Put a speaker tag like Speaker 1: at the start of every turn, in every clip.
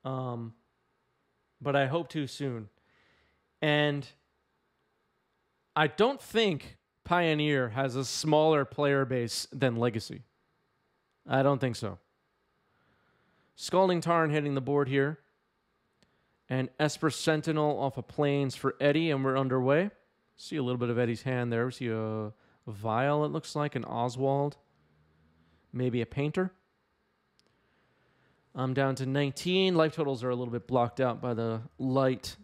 Speaker 1: but I hope to soon. And I don't think Pioneer has a smaller player base than Legacy. I don't think so. Scalding Tarn hitting the board here. And Esper Sentinel off of Plains for Eddie, and we're underway. See a little bit of Eddie's hand there. We see a Vial, it looks like, an Oswald. Maybe a Painter. I'm down to 19. Life totals are a little bit blocked out by the light,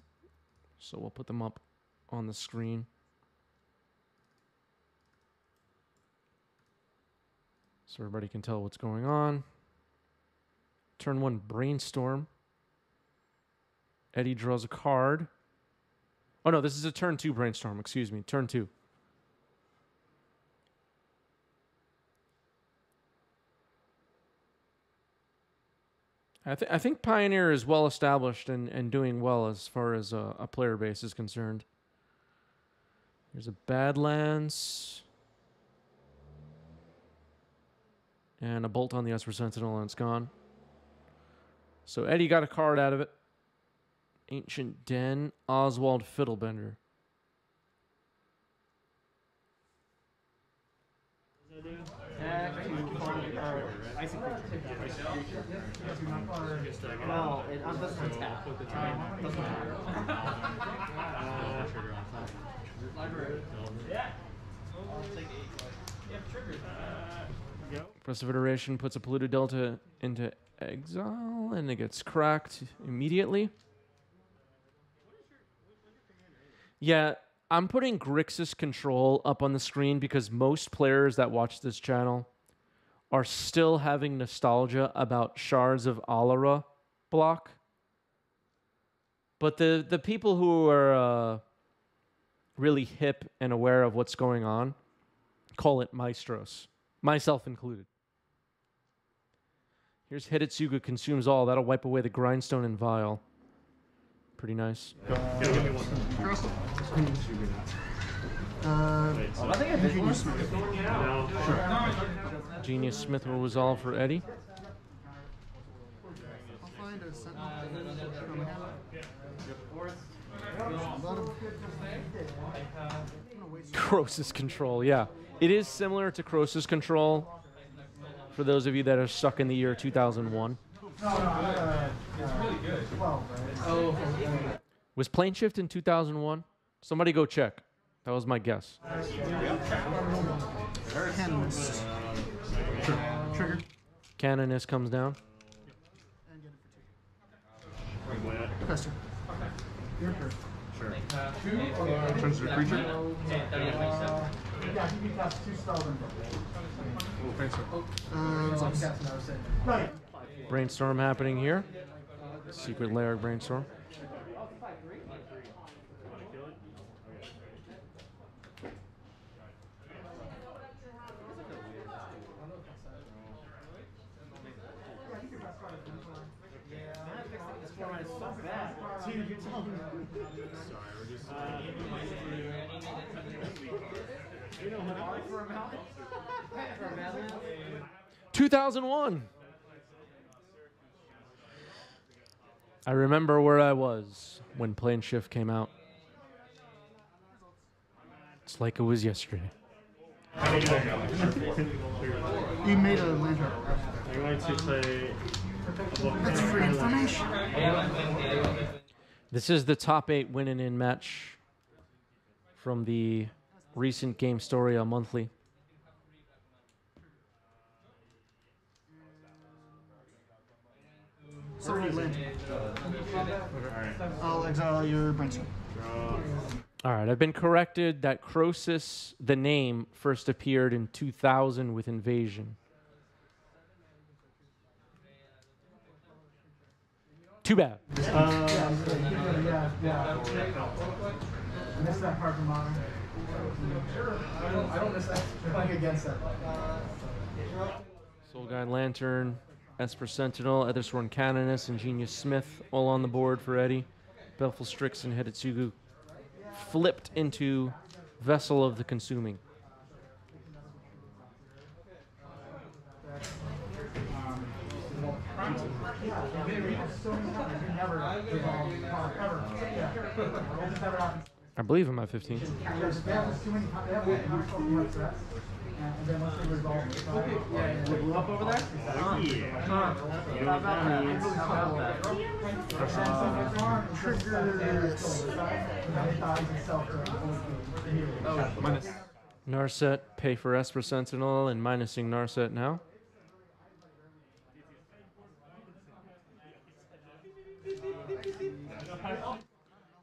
Speaker 1: so we'll put them up on the screen. So everybody can tell what's going on. Turn 1, Brainstorm. Eddie draws a card. Oh, no, this is a turn 2 Brainstorm. Excuse me, turn 2. I think Pioneer is well established and doing well as far as a player base is concerned. There's a Badlands. And a Bolt on the Esper Sentinel, and it's gone. So Eddie got a card out of it. Ancient Den, Oswald Fiddlebender.
Speaker 2: No, it doesn't tap. Doesn't matter.
Speaker 1: Impressive Iteration puts a Polluted Delta into exile, and it gets cracked immediately. Yeah, I'm putting Grixis Control up on the screen because most players that watch this channel are still having nostalgia about Shards of Alara block. But the people who are really hip and aware of what's going on call it Maestros, myself included. Here's Hidetsuga Consumes All. That'll wipe away the Grindstone and Vial. Pretty nice.
Speaker 3: I think I did Genius Smith.
Speaker 4: No.
Speaker 3: Sure.
Speaker 1: Genius Smith will resolve for Eddie.
Speaker 3: I'll find a Sentinel from hand.
Speaker 1: Crosis Control, yeah. It is similar to Crosis Control for those of you that are stuck in the year 2001.
Speaker 5: It's really good.
Speaker 1: Was Plane Shift in 2001? Somebody go check. That was my guess.
Speaker 3: Canonist. Trigger.
Speaker 1: Canonist comes down.
Speaker 3: And get it for 2. Pester. Your turn.
Speaker 4: Sure.
Speaker 3: Turns to a creature.
Speaker 5: Yeah, you can cast 2 spells in
Speaker 1: Brainstorm happening here. Secret Lair Brainstorm.
Speaker 5: Sorry,
Speaker 4: we're just...
Speaker 1: 2001. I remember where I was when Plane Shift came out. It's like it was yesterday.
Speaker 3: You made a lantern.
Speaker 4: I'm going to play...
Speaker 3: That's free information.
Speaker 1: This is the top 8 winning in match from the recent Game Story Monthly.
Speaker 3: Sorry, lantern. I'll exile your brainstorm.
Speaker 1: All right, I've been corrected that Crosis, the name, first appeared in 2000 with Invasion. Too bad.
Speaker 5: I missed that part from Modern. I don't miss that. Playing against that.
Speaker 1: Soul Guide Lantern, Esper Sentinel, Ethersworn Canonist, and Genius Smith all on the board for Eddie. Belful Strix and Hidetsugu flipped into Vessel of the Consuming. I believe I'm at 15.
Speaker 2: Up over there?
Speaker 3: Minus.
Speaker 1: Narset, pay for Esper Sentinel, and minusing Narset now.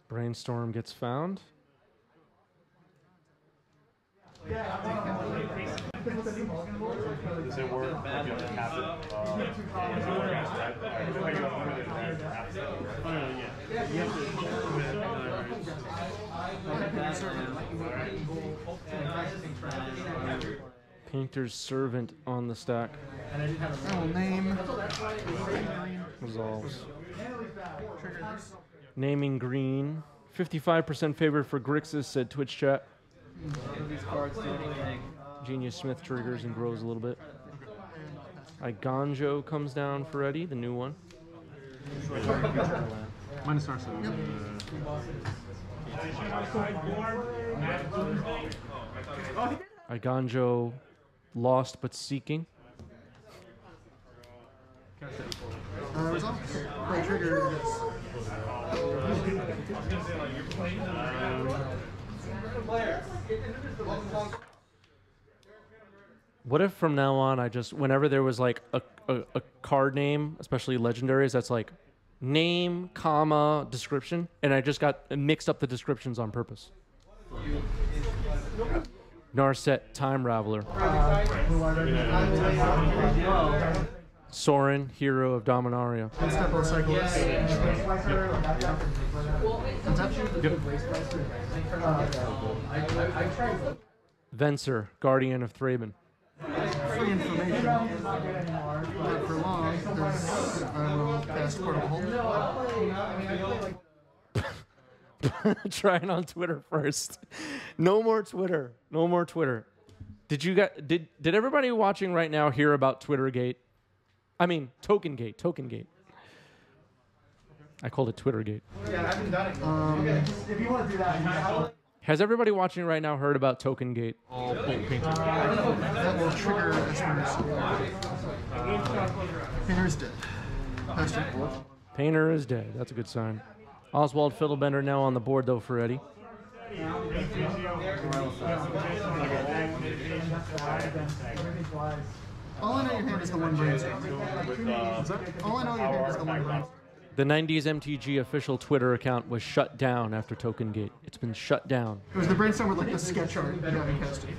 Speaker 1: Brainstorm gets found.
Speaker 4: Does it work? Like, you have to cap it.
Speaker 1: Painter's Servant on the stack.
Speaker 3: I will name.
Speaker 1: Resolves. Naming green. 55% favored for Grixis, said Twitch chat.
Speaker 2: These cards do anything.
Speaker 1: Genius Smith triggers and grows a little bit. Iganjo comes down for Eddie, the new one.
Speaker 3: Minus Narset.
Speaker 1: Iganjo lost but seeking.
Speaker 3: Resolve. Right trigger.
Speaker 1: What if from now on I just, whenever there was like a card name, especially legendaries, that's like name, comma, description, and I just got mixed up the descriptions on purpose. Narset, Time Raveler. Sorin, Hero of Dominaria.
Speaker 3: Step Cyclist.
Speaker 1: Venser, Guardian of Thraben.
Speaker 3: Free information. Not for long, because I will cast Portable Hold.
Speaker 1: Try it on Twitter first. No more Twitter. No more Twitter. Did everybody watching right now hear about Twittergate? I mean, Tokengate. Tokengate. I called it Twittergate.
Speaker 5: Yeah, I haven't done it. If you want to do that,
Speaker 1: Has everybody watching right now heard about Tokengate?
Speaker 3: That will trigger Esper's. Painter's dead. Pastor.
Speaker 1: Painter is dead. That's a good sign. Oswald Fiddlebender now on the board, though, for Eddie.
Speaker 3: All I know your hand is the one brainstorm. All I know your hand is the one brainstorm.
Speaker 1: The 90s MTG official Twitter account was shut down after Tokengate. It's been shut down.
Speaker 3: It was the brainstorm with like the sketch art you haven't casted.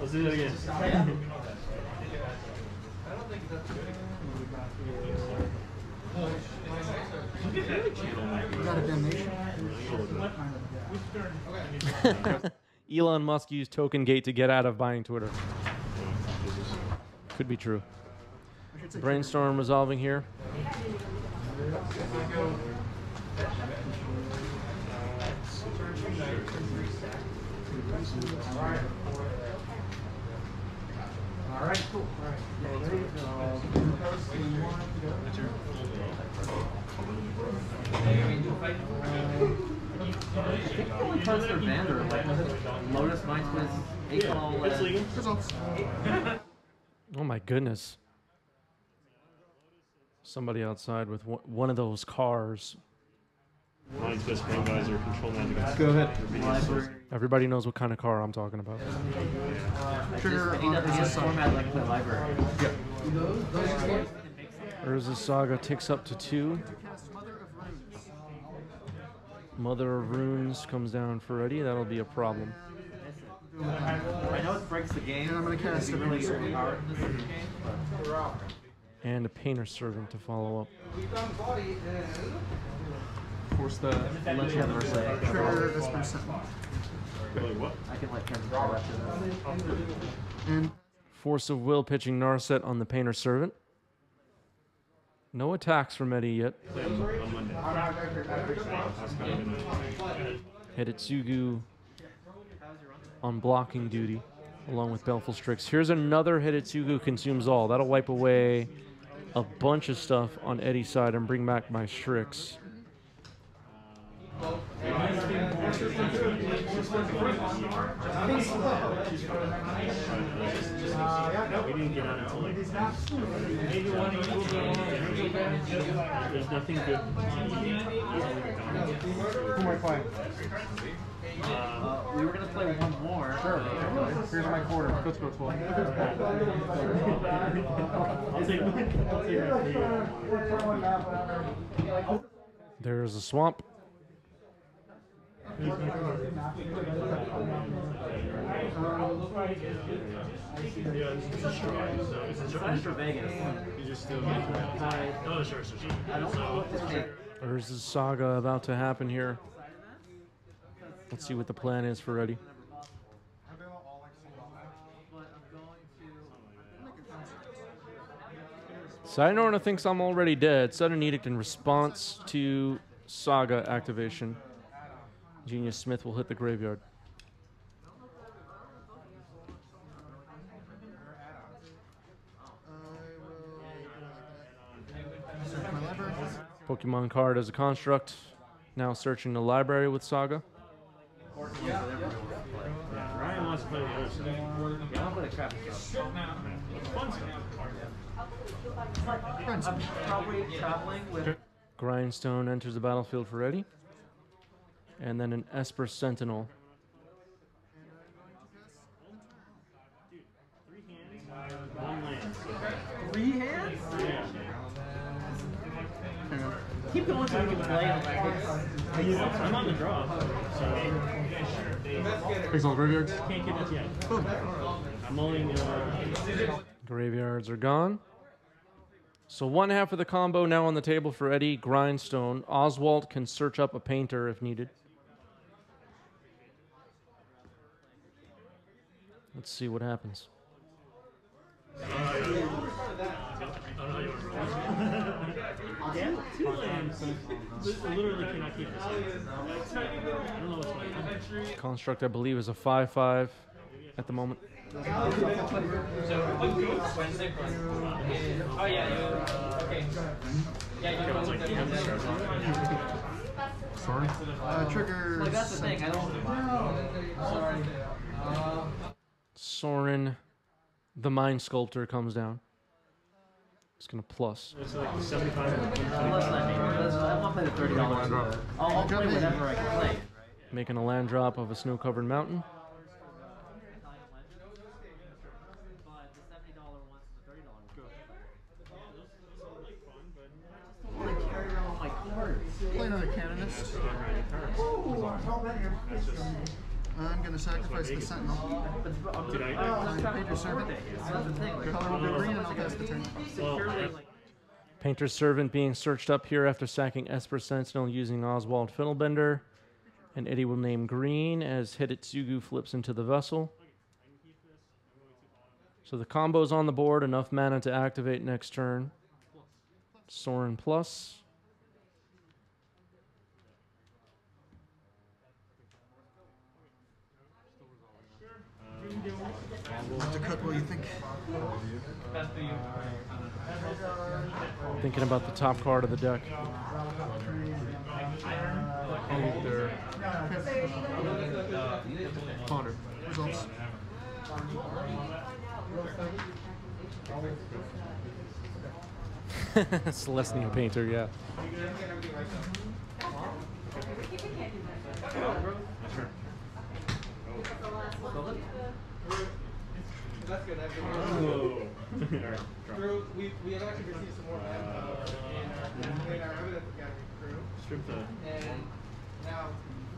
Speaker 4: Let's do that again.
Speaker 3: You got a damnation.
Speaker 1: Elon Musk used Tokengate to get out of buying Twitter. Could be true. Brainstorm resolving here.
Speaker 5: all right, cool. All right. Ready?
Speaker 2: Cards for Vander, like Lotus, Mind Twist, Akal,
Speaker 4: It's legal.
Speaker 3: Results.
Speaker 1: Oh my goodness. Somebody outside with one of those cars.
Speaker 4: Mind Twist, Brain Visor, Control Magic.
Speaker 5: Go ahead.
Speaker 2: Library.
Speaker 1: Everybody knows what kind of car I'm talking about.
Speaker 3: Trigger
Speaker 2: He
Speaker 3: on
Speaker 2: doesn't use
Speaker 3: Urza's
Speaker 2: format like the library.
Speaker 1: Urza's Saga takes up to 2.
Speaker 3: Cast Mother of Runes.
Speaker 1: Mother of Runes comes down for Eddie. That'll be a problem.
Speaker 2: I know it breaks the game.
Speaker 3: And I'm going to cast
Speaker 2: It'd
Speaker 3: a
Speaker 2: be really
Speaker 3: Runes.
Speaker 2: hard in this game, but
Speaker 1: And a Painter's Servant to follow up.
Speaker 3: Force the
Speaker 2: let Kevin say.
Speaker 3: trigger Esper Sentinel.
Speaker 4: What?
Speaker 2: I can let Kevin say after that.
Speaker 3: And
Speaker 1: Force of Will pitching Narset on the Painter's Servant. No attacks from Eddie yet.
Speaker 4: On Monday.
Speaker 1: Hedetsugu on blocking duty. along with Baleful Strix. Here's another Hidetsugu Consumes All. That'll wipe away a bunch of stuff on Eddie's side and bring back my Strix.
Speaker 4: We didn't get out until like there's nothing good.
Speaker 5: Who am I playing?
Speaker 2: We were gonna play one more.
Speaker 5: Sure. Here's my quarter. Let's go 12.
Speaker 4: I'll take
Speaker 1: There's a swamp.
Speaker 2: Extra Vegas.
Speaker 4: Oh, sure.
Speaker 2: I don't know what this is.
Speaker 1: There's a saga about to happen here. Let's see what the plan is for Eddie. Sayonara thinks I'm already dead. Sudden edict in response to saga activation. Genius Smith will hit the graveyard. Pokemon card as a construct. Now searching the library with Saga.
Speaker 4: Ryan wants to play the other side.
Speaker 2: Yeah, I'll play the crap.
Speaker 4: Fun stuff.
Speaker 2: Probably traveling with.
Speaker 1: Grindstone enters the battlefield for Eddie. And then an Esper Sentinel.
Speaker 4: One land.
Speaker 2: 3 hands?
Speaker 4: Yeah.
Speaker 2: Keep going so we can play on
Speaker 4: I'm on the draw, so
Speaker 5: Pixel graveyards.
Speaker 4: can't get it yet. I'm mulling.
Speaker 1: Graveyards are gone. So one half of the combo now on the table for Eddie. Grindstone. Oswald can search up a painter if needed. Let's see what happens.
Speaker 4: Yeah, 2 lands. Literally cannot keep this. I don't know what's going on.
Speaker 1: Construct, I believe, is a 5/5 at the moment.
Speaker 2: Wednesday. Oh yeah, okay. Yeah,
Speaker 5: Sorry.
Speaker 3: Trigger.
Speaker 2: Like that's the thing. I don't. Sorry.
Speaker 1: Sorin, the Mind Sculptor, comes down. It's going to plus.
Speaker 4: It's like 75.
Speaker 2: I want to play the $30. I'll play whatever I can play.
Speaker 1: Making a land drop of a snow-covered mountain.
Speaker 3: Play another Canonist. I'm going to sacrifice the Sentinel.
Speaker 4: Did I?
Speaker 3: Painter Servant. Color will be green and I'll pass the turn.
Speaker 1: Painter's Servant being searched up here after sacking Esper Sentinel using Oswald Fiddlebender. And Eddie will name green as Hidetsugu flips into the vessel. So the combo's on the board, enough mana to activate next turn. Sorin plus.
Speaker 3: To cut what you think.
Speaker 1: Thinking about the top card of the deck.
Speaker 5: I'll leave it there. Ponder.
Speaker 3: Results.
Speaker 1: Celestian Painter, yeah.
Speaker 5: That's good. That's good.
Speaker 4: Oh. Alright, drop.
Speaker 5: We have actually received some more in our evidence gathering crew.
Speaker 4: Strip the.
Speaker 5: And now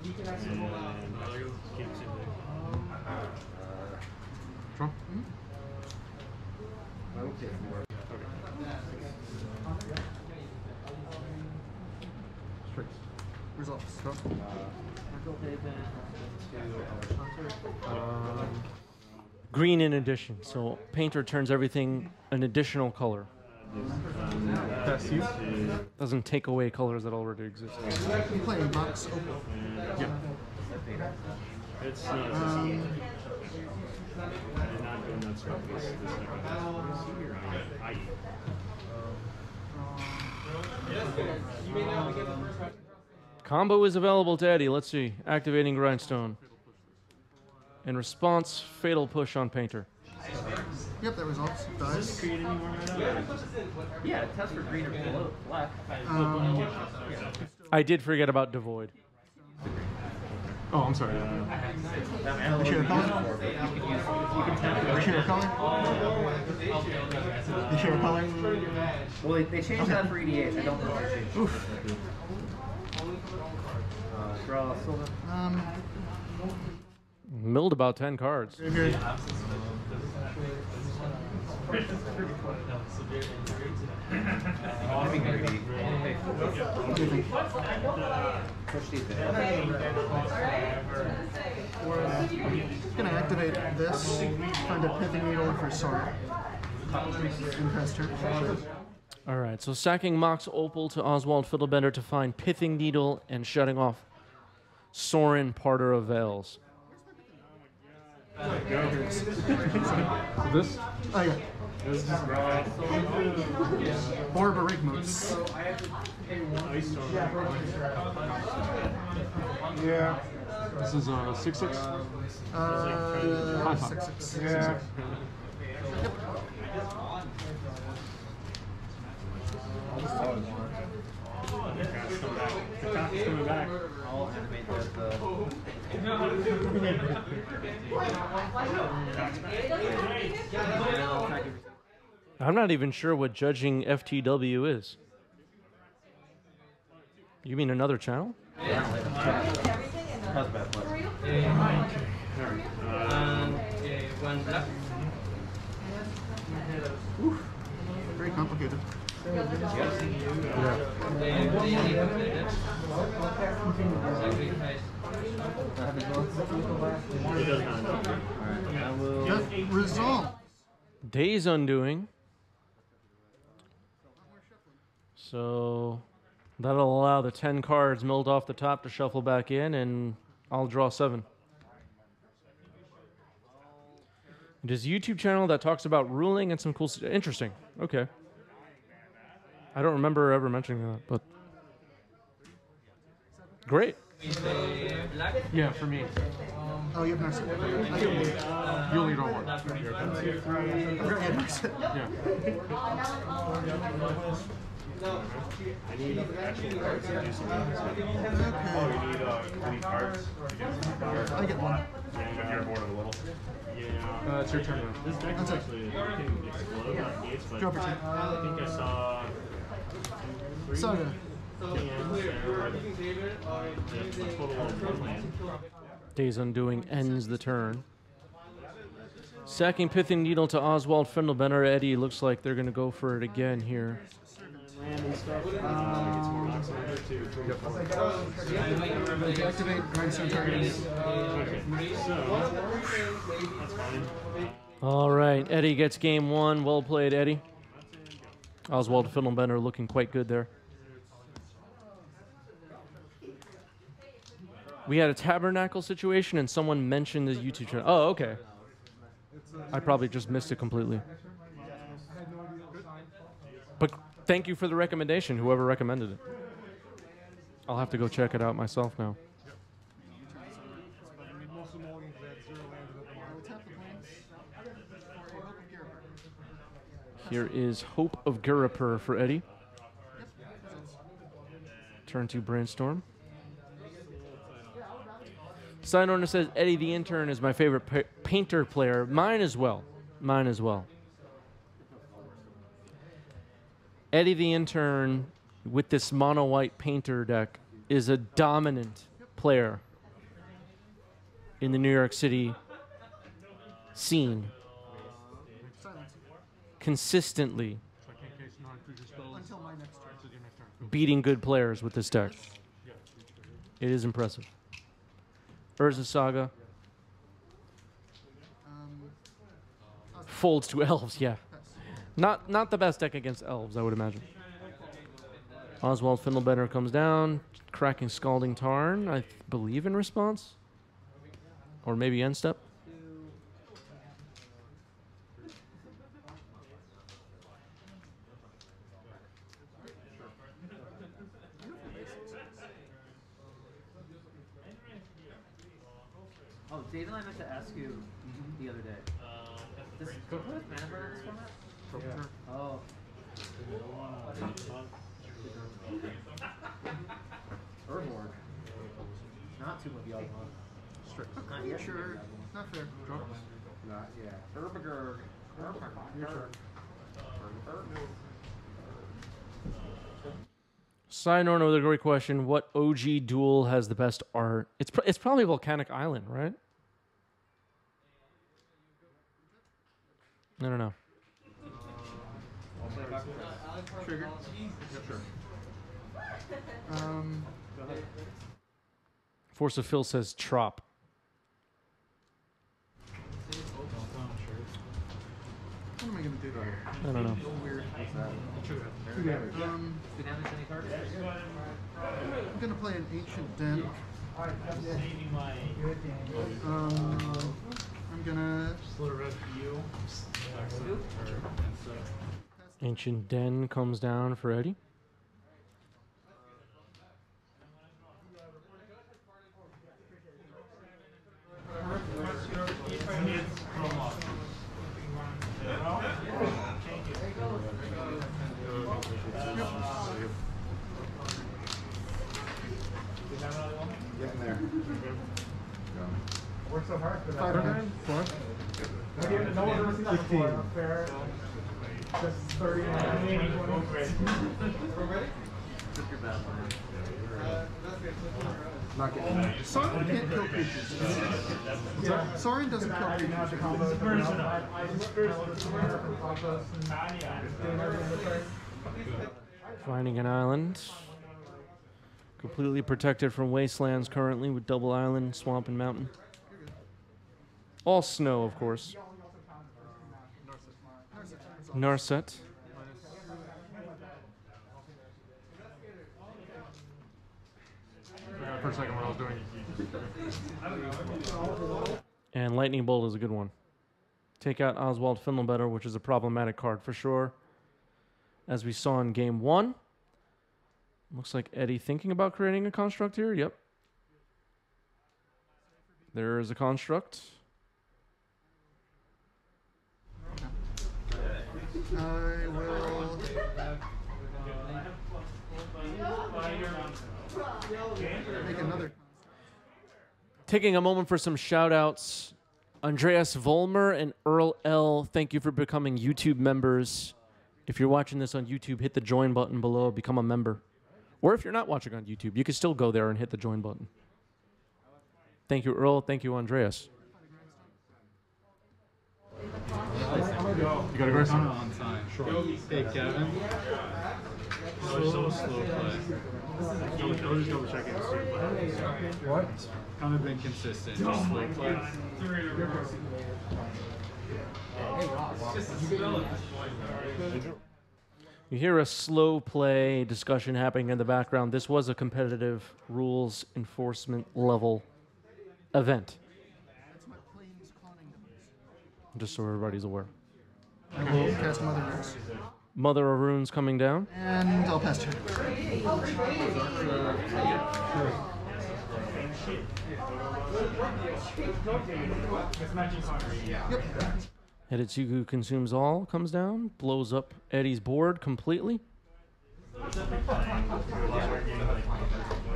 Speaker 5: we can actually roll out.
Speaker 4: Can't see
Speaker 5: Trump?
Speaker 3: Strix. Results.
Speaker 1: Green in addition, so Painter turns everything an additional color.
Speaker 5: Pass you.
Speaker 1: Doesn't take away colors that already exist.
Speaker 3: Playing box open.
Speaker 5: Yeah.
Speaker 4: It's not. did not go nuts with this
Speaker 1: Combo is available to Eddie. Let's see. Activating Grindstone. In response, Fatal Push on Painter.
Speaker 3: Yep, that results. Dice.
Speaker 2: Yeah, test for green or below black.
Speaker 1: I did forget about Devoid.
Speaker 6: Oh, I'm sorry.
Speaker 3: You share a color? You share a color? You share a color?
Speaker 2: Well, they changed that for EDH. I don't know if they changed.
Speaker 3: Oof.
Speaker 2: Draw silver.
Speaker 1: Milled about 10 cards.
Speaker 3: Right here.
Speaker 2: I'll be greedy.
Speaker 3: What do you think?
Speaker 2: Push these in.
Speaker 3: Gonna activate this. Find a pithing needle for sword. And press turn.
Speaker 1: All right, so sacking Mox Opal to Oswald Fiddlebender to find Pithing Needle and shutting off Sorin Parter of Veils.
Speaker 6: This?
Speaker 3: Oh, yeah. Or Barigmos.
Speaker 6: Yeah. This is 6/6.
Speaker 3: 6/6.
Speaker 6: Yeah.
Speaker 4: Coming back.
Speaker 2: I'll animate that.
Speaker 1: I'm not even sure what judging FTW is. You mean another channel?
Speaker 2: How's bad play?
Speaker 3: Very complicated. That resolve.
Speaker 1: Days Undoing. So that'll allow the 10 cards milled off the top to shuffle back in, and I'll draw 7. It is a YouTube channel that talks about ruling and some cool stuff. Interesting. Okay. I don't remember ever mentioning that, but great.
Speaker 6: Yeah, for me.
Speaker 3: Oh, you have Narset. I do believe.
Speaker 6: You only draw one.
Speaker 3: I forgot you had Narset.
Speaker 6: Yeah.
Speaker 4: I need actual cards to do something.
Speaker 3: Okay.
Speaker 4: You need cards to get
Speaker 3: I get one.
Speaker 4: But you're bored of a little. Yeah.
Speaker 6: It's your turn now.
Speaker 4: This deck is actually can explode on gates, but
Speaker 3: Drop your turn.
Speaker 4: I think I saw
Speaker 3: Saga.
Speaker 1: Days Undoing ends the turn. Sacking Pithing Needle to Oswald Fiddlebender. Eddie looks like they're going to go for it again here.
Speaker 3: Activate Grindstone targeting.
Speaker 1: All right, Eddie gets game 1. Well played, Eddie. Oswald Fiddlebender looking quite good there. We had a tabernacle situation and someone mentioned the YouTube channel. Oh, okay. I probably just missed it completely. But thank you for the recommendation, whoever recommended it. I'll have to go check it out myself now. Here is Hope of Gurapur for Eddie. Turn to Brainstorm. Sign owner says, Eddie the Intern is my favorite painter player. Mine as well. Mine as well. Eddie the Intern, with this mono-white painter deck, is a dominant player in the New York City scene. Consistently
Speaker 3: Until my next turn.
Speaker 1: beating good players with this deck. It is impressive. Urza Saga. Folds to elves, yeah. Not the best deck against elves, I would imagine. Oswald Fiddlebender comes down, cracking Scalding Tarn, I believe in response. Or maybe end step.
Speaker 2: Oh, Dave and I meant to ask you the other day. Does it put mana burn in this format?
Speaker 3: Yeah.
Speaker 2: Oh. Urborg. Not too much Yawgmoth.
Speaker 3: Straight.
Speaker 2: Not yet.
Speaker 3: Sure. Not fair. Draw.
Speaker 2: Not yet. Urborg.
Speaker 3: Your turn.
Speaker 1: Side note, another great question. What OG duel has the best art? It's probably Volcanic Island, right? I don't know.
Speaker 3: Trigger.
Speaker 6: Yeah, sure.
Speaker 1: Force of Phil says Trop.
Speaker 3: What am I gonna do?
Speaker 1: I don't know.
Speaker 3: Weird.
Speaker 2: Good damage any card?
Speaker 3: I'm gonna play an Ancient Den. I'm gonna.
Speaker 1: Ancient Den comes down for Eddie.
Speaker 7: Getting there.
Speaker 5: Worked so hard for that.
Speaker 3: 5 4.
Speaker 5: No one's ever seen that before. Fair. Just 30
Speaker 2: Took your bad line.
Speaker 7: Not getting there.
Speaker 3: Sorin can't kill creatures. Sorin doesn't kill creatures.
Speaker 1: Finding an island. Completely protected from wastelands currently with double island, swamp, and mountain. All snow, of course. Narset.
Speaker 6: For a second, when I was doing it.
Speaker 1: And Lightning Bolt is a good one. Take out Oswald Fiddlebetter, which is a problematic card for sure. As we saw in game 1. Looks like Eddie thinking about creating a construct here. Yep. There is a construct.
Speaker 3: I will. Make another.
Speaker 1: Taking a moment for some shout outs. Andreas Volmer and Earl L., thank you for becoming YouTube members. If you're watching this on YouTube, hit the join button below, become a member. Or if you're not watching on YouTube, you can still go there and hit the join button. Thank you, Earl. Thank you, Andreas.
Speaker 6: You got a Grixis?
Speaker 7: On time. Sure. Hey, Kevin. So slow play.
Speaker 6: I was just double checking to see.
Speaker 5: What?
Speaker 7: Kind of been consistent. Just slow play.
Speaker 1: You hear a slow play discussion happening in the background. This was a competitive rules enforcement level event.
Speaker 3: That's my planes cloning device.
Speaker 1: Just so everybody's aware.
Speaker 3: I will cast Mother Rose.
Speaker 1: Mother of Runes coming down.
Speaker 3: And I'll pass turn. Yep.
Speaker 1: Hedetsugu Consumes All comes down. Blows up Eddie's board completely.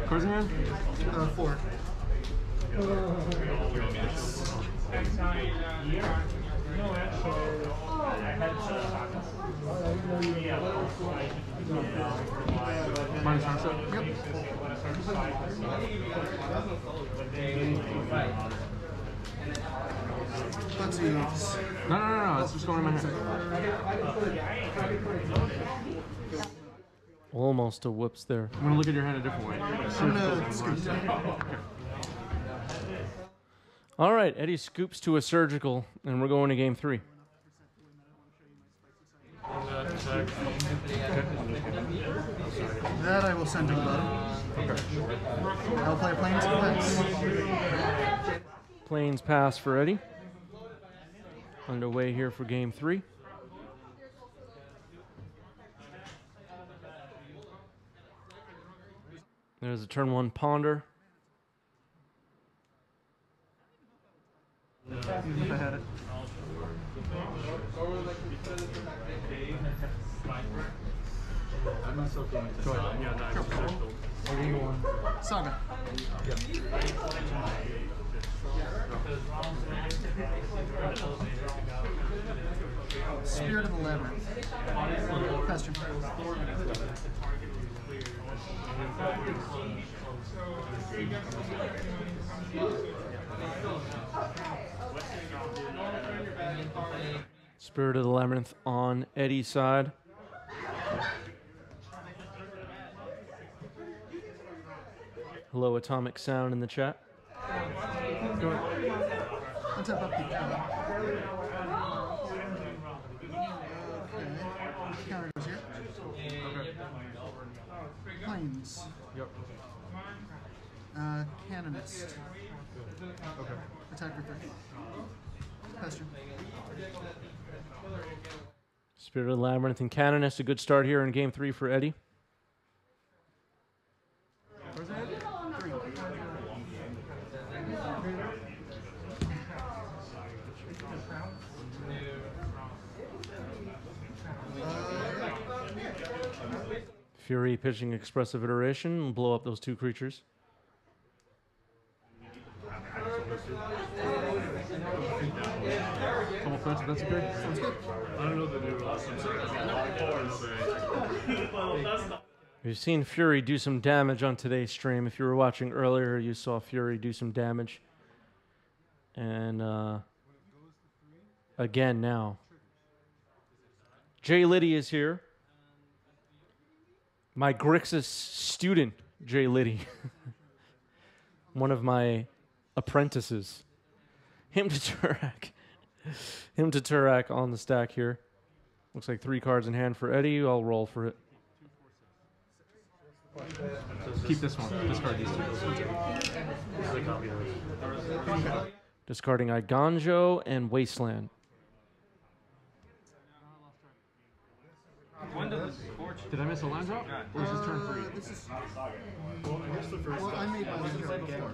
Speaker 6: Cards in hand?
Speaker 3: 4.
Speaker 6: Minus sunset?
Speaker 3: Yep. Let's see.
Speaker 6: No. It's just going in my hand.
Speaker 1: Almost a whoops there.
Speaker 6: I'm going to look at your hand a different way.
Speaker 3: I'm gonna scoop it.
Speaker 1: All right, Eddie scoops to a surgical, and we're going to game 3.
Speaker 3: That I will send to the bottom.
Speaker 6: Okay.
Speaker 3: I'll play planes and pass.
Speaker 1: Planes pass for Eddie. Underway here for game 3. There's a turn 1 ponder.
Speaker 7: I'm myself going to
Speaker 3: Go ahead.
Speaker 7: yeah, no,
Speaker 3: Sure.
Speaker 7: circle.
Speaker 3: I'll give you one. Saga. Spirit of the Labyrinth. Question.
Speaker 1: Spirit of the Labyrinth on Eddie's side. Hello, Atomic Sound in the chat.
Speaker 3: Go ahead. Let's have upkeep. Okay. Counter goes here. Planes.
Speaker 6: Yep.
Speaker 3: Canonist.
Speaker 6: Okay.
Speaker 3: Attack for 3. Question.
Speaker 1: Spirit of the Labyrinth and Canonist, a good start here in game 3 for Eddie.
Speaker 3: Where's it? 3.
Speaker 1: Fury pitching Expressive Iteration will blow up those 2 creatures.
Speaker 6: Couple threats, if that's okay.
Speaker 3: Sounds good.
Speaker 7: I don't know the new
Speaker 1: We've seen Fury do some damage on today's stream. If you were watching earlier, you saw Fury do some damage. And again now. Jay Liddy is here. My Grixis student, Jay Liddy. One of my apprentices. Him to Turak. Him to Turak on the stack here. Looks like 3 cards in hand for Eddie. I'll roll for it.
Speaker 6: Keep this one. Discard these 2.
Speaker 1: Discarding Iganjo and Wasteland.
Speaker 6: Did I miss a land drop? Or is this turn 3?
Speaker 3: This is. Well, I made my land drop before.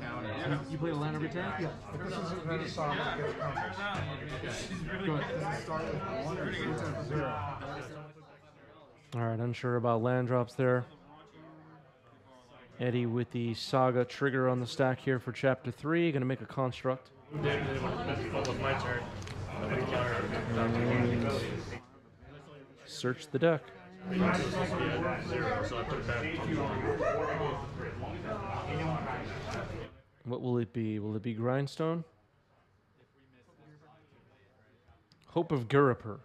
Speaker 6: You play a land every turn?
Speaker 3: Yeah.
Speaker 5: If this isn't very solid, it gets counted.
Speaker 6: Go ahead.
Speaker 5: Does it start with 1 or 0?
Speaker 1: All right, unsure about land drops there. Eddie with the Saga trigger on the stack here for Chapter 3. Going to make a construct.
Speaker 7: my turn.
Speaker 1: Search the deck.
Speaker 7: So I put it back.
Speaker 1: What will it be? Will it be Grindstone? Hope of Guriper.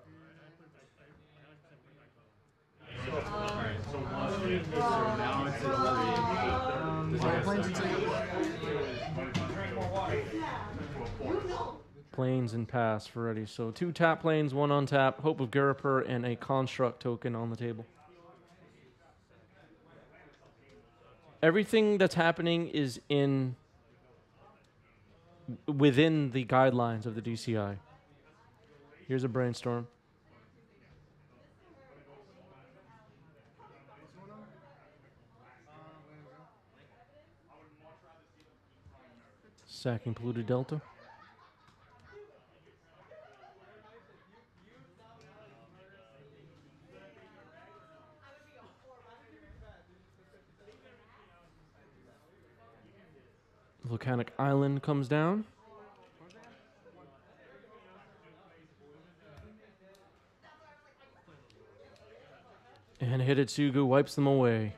Speaker 3: Planes and Saga.
Speaker 1: Planes and pass for Eddie. So 2 tap planes, 1 on tap, Hope of Guriper, and a construct token on the table. Everything that's happening is within the guidelines of the DCI. Here's a brainstorm. Sacking Polluted Delta. Volcanic Island comes down. And Hidetsugu wipes them away.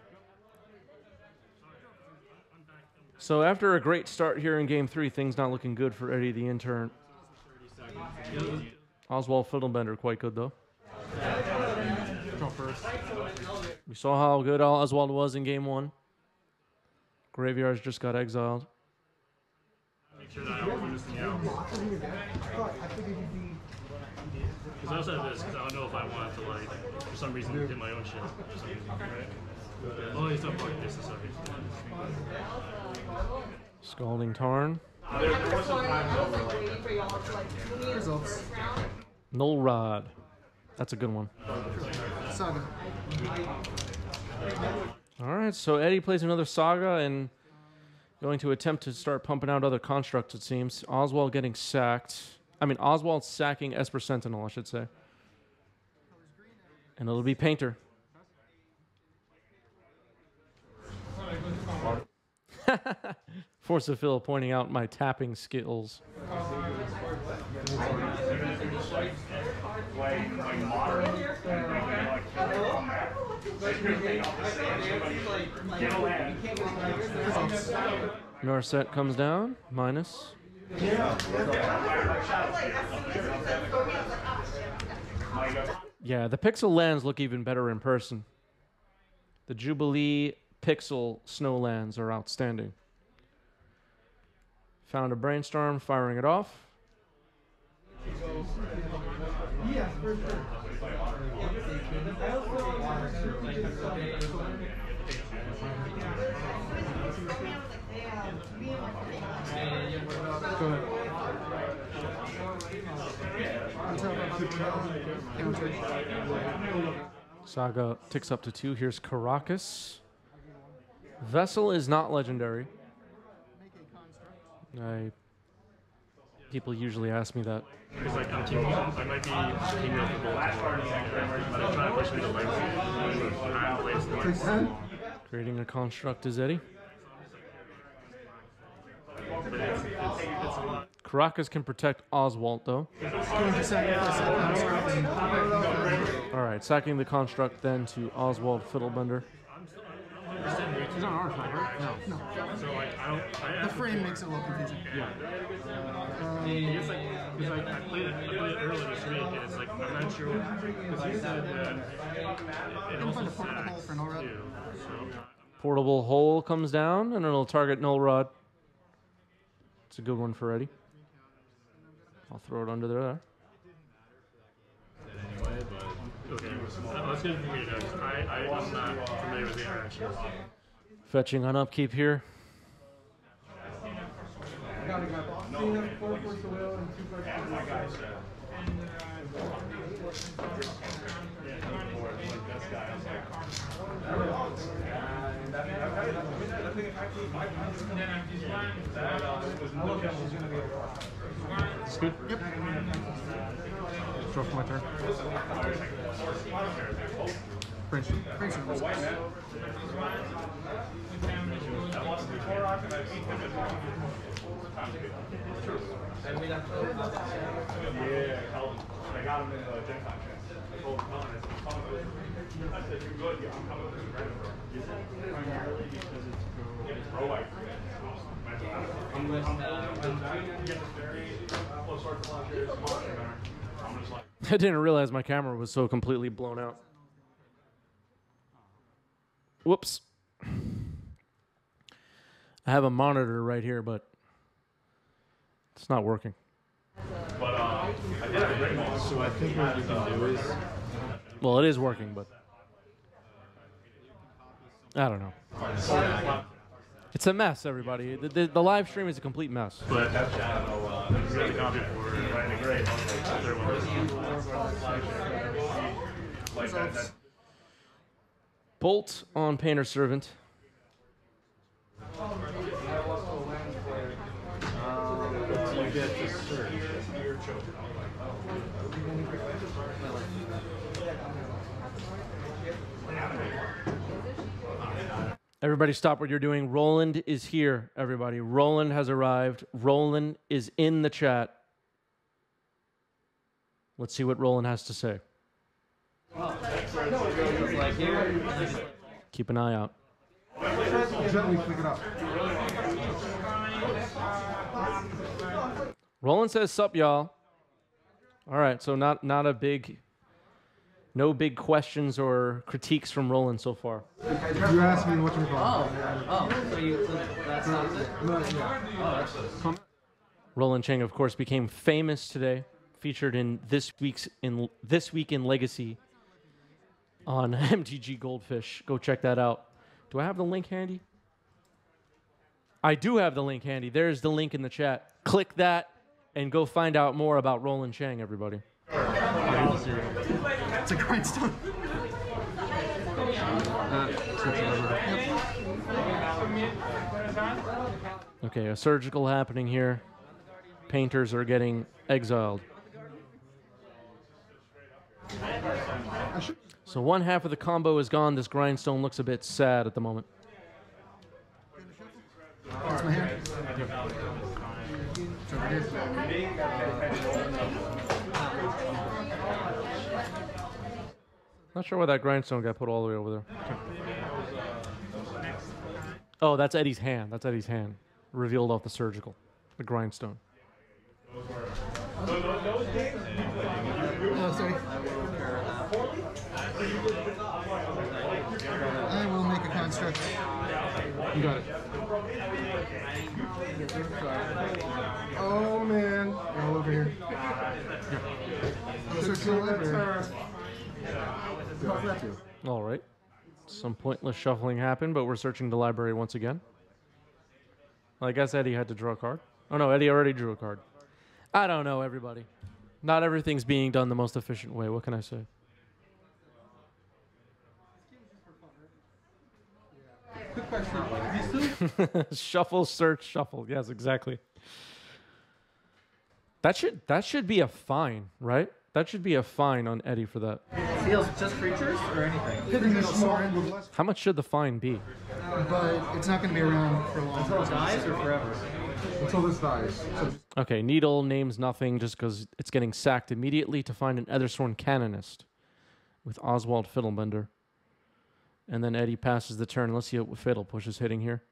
Speaker 1: So after a great start here in Game 3, things not looking good for Eddie the intern. Oswald Fiddlebender quite good though.
Speaker 6: Go first.
Speaker 1: We saw how good Oswald was in Game 1. Graveyards just got exiled.
Speaker 7: Make sure that I don't lose anything else. Because I also have this, because I don't know if I want to, like, for some reason, hit my own shit. For some reason, right? Oh, it's not like this. It's okay.
Speaker 1: Scalding Tarn.
Speaker 3: Results.
Speaker 1: Null Rod. That's a good one.
Speaker 3: Saga.
Speaker 1: All right, so Eddie plays another Saga and going to attempt to start pumping out other constructs, it seems. Oswald getting sacked. I mean, Oswald sacking Esper Sentinel, I should say. And it'll be Painter. Force of Phil pointing out my tapping skills. Narset comes down, minus. Yeah, the pixel lands look even better in person. The Jubilee pixel snow lands are outstanding. Found a brainstorm, firing it off.
Speaker 5: Yes, for sure.
Speaker 3: Go ahead. Counter.
Speaker 1: Saga ticks up to 2. Here's Caracas. Vessel is not legendary. People usually ask me that.
Speaker 7: It's like I'm teaming. I might be teaming up with Baltimore, but I'm trying to push me to Legacy.
Speaker 1: Creating a construct is Eddie. Caracas can protect Oswald, though.
Speaker 3: Going to sacrifice that construct.
Speaker 1: All right, sacking the construct then to Oswald Fiddlebender.
Speaker 6: He's on our side, right?
Speaker 3: No.
Speaker 7: So like I
Speaker 3: The frame makes it a little confusing.
Speaker 6: Yeah.
Speaker 7: It's like I played it earlier this week, and it's like I'm not sure because he said that it
Speaker 3: Can
Speaker 7: also
Speaker 3: find a portable hole
Speaker 7: sacks
Speaker 3: for Null Rod.
Speaker 7: too. So
Speaker 1: Portable hole comes down, and it'll target Null Rod. It's a good one for Eddie. I'll throw it under there.
Speaker 7: okay, let's get it from you guys. I'm not familiar with the interaction.
Speaker 1: Fetching on upkeep here.
Speaker 5: I got it, got it. So you have 4 Force of Will and 2 Force of Will.
Speaker 6: It's good?
Speaker 3: Yep.
Speaker 6: Draw for my turn.
Speaker 3: Brainstorm.
Speaker 1: I didn't realize my camera was so completely blown out. Whoops. I have a monitor right here, but it's not working.
Speaker 6: So I think what you can do is...
Speaker 1: Well, it is working, but I don't know. It's a mess, everybody. The live stream is a complete mess.
Speaker 7: But really copy for writing a great.
Speaker 1: Bolt on Painter Servant.
Speaker 6: You get to search.
Speaker 1: Everybody stop what you're doing. Roland is here, everybody. Roland has arrived. Roland is in the chat. Let's see what Roland has to say. Keep an eye out.
Speaker 5: Gently flick it up.
Speaker 1: Roland says, "Sup, y'all." All right, so not a big, no big questions or critiques from Roland so far.
Speaker 5: You asked me what you call.
Speaker 2: So that's not it? Oh, that's
Speaker 1: Roland Chang, of course, became famous today, featured in This Week in Legacy on MTG Goldfish. Go check that out. Do I have the link handy? I do have the link handy. There's the link in the chat. Click that and go find out more about Roland Chang, everybody.
Speaker 3: It's a grindstone.
Speaker 1: Okay, a surgical happening here. Painters are getting exiled. So one half of the combo is gone. This grindstone looks a bit sad at the moment. Not sure why that grindstone got put all the way over there. Oh, that's Eddie's hand. That's Eddie's hand. Revealed off the surgical. The grindstone.
Speaker 3: Oh, sorry. I will make a construct.
Speaker 5: You got it. Oh man.
Speaker 3: All over here. I'll search the library.
Speaker 5: How's that do?
Speaker 1: All right. Some pointless shuffling happened, but we're searching the library once again. Well, I guess Eddie had to draw a card. Oh, no, Eddie already drew a card. I don't know, everybody. Not everything's being done the most efficient way. What can I say?
Speaker 5: Quick question.
Speaker 1: Shuffle, search, shuffle. Yes, exactly. That should be a fine, right? That should be a fine on Eddie for that.
Speaker 2: Seals just creatures or anything?
Speaker 3: Hitting the Sorin,
Speaker 1: How much should the fine be?
Speaker 3: but it's not going to be around for long.
Speaker 2: Until it dies or forever?
Speaker 5: Until this dies. So
Speaker 1: Okay, Needle names nothing just because it's getting sacked immediately to find an Ethersworn Canonist with Oswald Fiddlebender. And then Eddie passes the turn. Let's see what Fiddle Push is hitting here.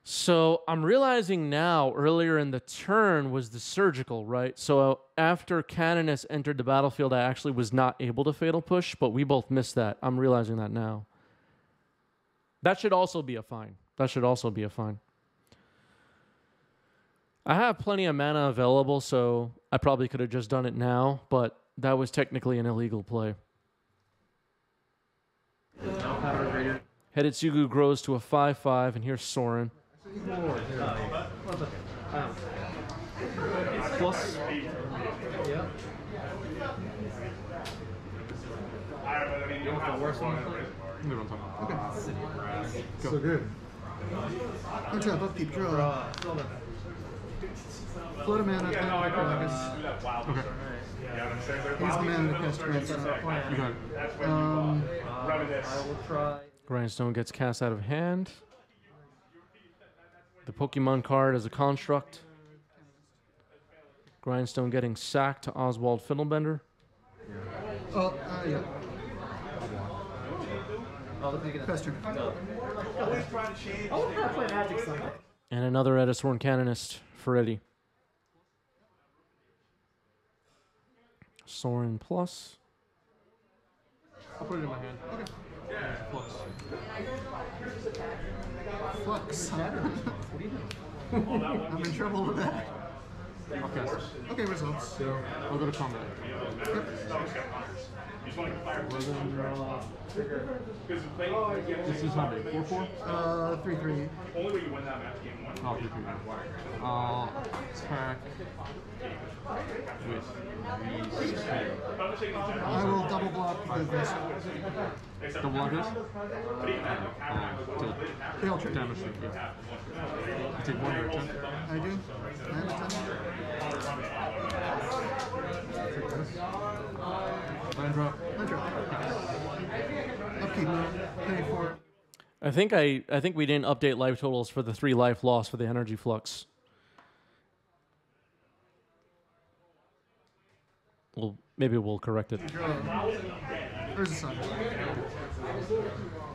Speaker 1: So I'm realizing now, earlier in the turn was the surgical, right? So after Canonist entered the battlefield, I actually was not able to Fatal Push, but we both missed that. I'm realizing that now. That should also be a fine. That should also be a fine. I have plenty of mana available, so I probably could have just done it now, but that was technically an illegal play. Hedetsugu grows to a 5/5, and here's Sorin.
Speaker 2: Plus. Yeah. You want the worst one?
Speaker 5: So good.
Speaker 3: Untap, upkeep, draw. Float a mana, play Grixis.
Speaker 5: Okay.
Speaker 3: He's the mana to cast Grixis.
Speaker 5: You got it.
Speaker 2: I will try.
Speaker 1: Grindstone gets cast out of hand. The Pokemon card as a construct. Grindstone getting sacked to Oswald Fiddlebender.
Speaker 3: Oh, yeah.
Speaker 2: Oh, look, you get a
Speaker 3: Pester.
Speaker 2: Oh, we're gonna play Magic someday.
Speaker 1: And another Ethersworn Canonist for Eddie. Sorin plus.
Speaker 5: I'll put it in my hand. Okay. Flux.
Speaker 3: Flux. I'm in trouble with that.
Speaker 5: I'll cast it.
Speaker 3: Okay, results.
Speaker 5: So I'll go to combat. This is how big? 4/4?
Speaker 3: 3/3.
Speaker 6: Only way you win that match game one.
Speaker 5: Oh, 3/3. I'll attack with these two.
Speaker 3: I will double block with this.
Speaker 5: Double block this? To
Speaker 3: Fail trade.
Speaker 5: damage them. Yeah. I take 1 or 10.
Speaker 3: I do. And a 10.
Speaker 5: Take this. Land drop.
Speaker 3: Land drop. Upkeep. Pay for.
Speaker 1: I think we didn't update life totals for the 3 life loss for the energy flux. Well, maybe we'll correct it.
Speaker 3: Where's the sun?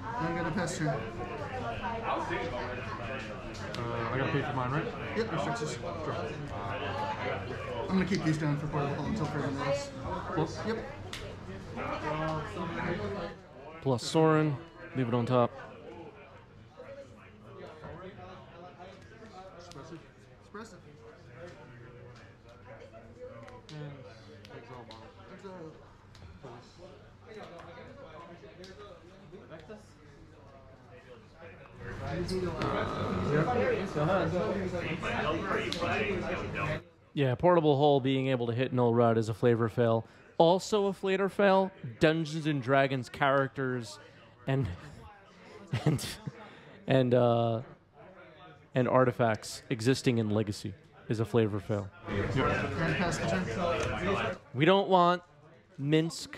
Speaker 3: I'm gonna pester.
Speaker 5: I gotta pay for mine, right?
Speaker 3: Yep, restrictions. I'm gonna keep these down for portable until further notice.
Speaker 5: Plus?
Speaker 3: Yep.
Speaker 1: Plus Sorin. Leave it on top.
Speaker 5: Expressive.
Speaker 3: Expressive.
Speaker 5: And exile bottom.
Speaker 1: Yeah, Portable Hole being able to hit Null Rod is a flavor fail. Also a flavor fail, Dungeons and Dragons characters and and artifacts existing in Legacy is a flavor fail.
Speaker 3: And pass the turn.
Speaker 1: We don't want Minsk.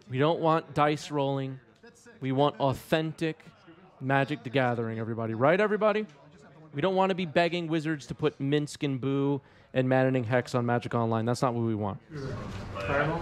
Speaker 1: We don't want dice rolling. We want authentic Magic the Gathering, everybody. Right, everybody? We don't want to be begging Wizards to put Minsk and Boo and Maddening Hex on Magic Online. That's not what we want.
Speaker 5: Fireball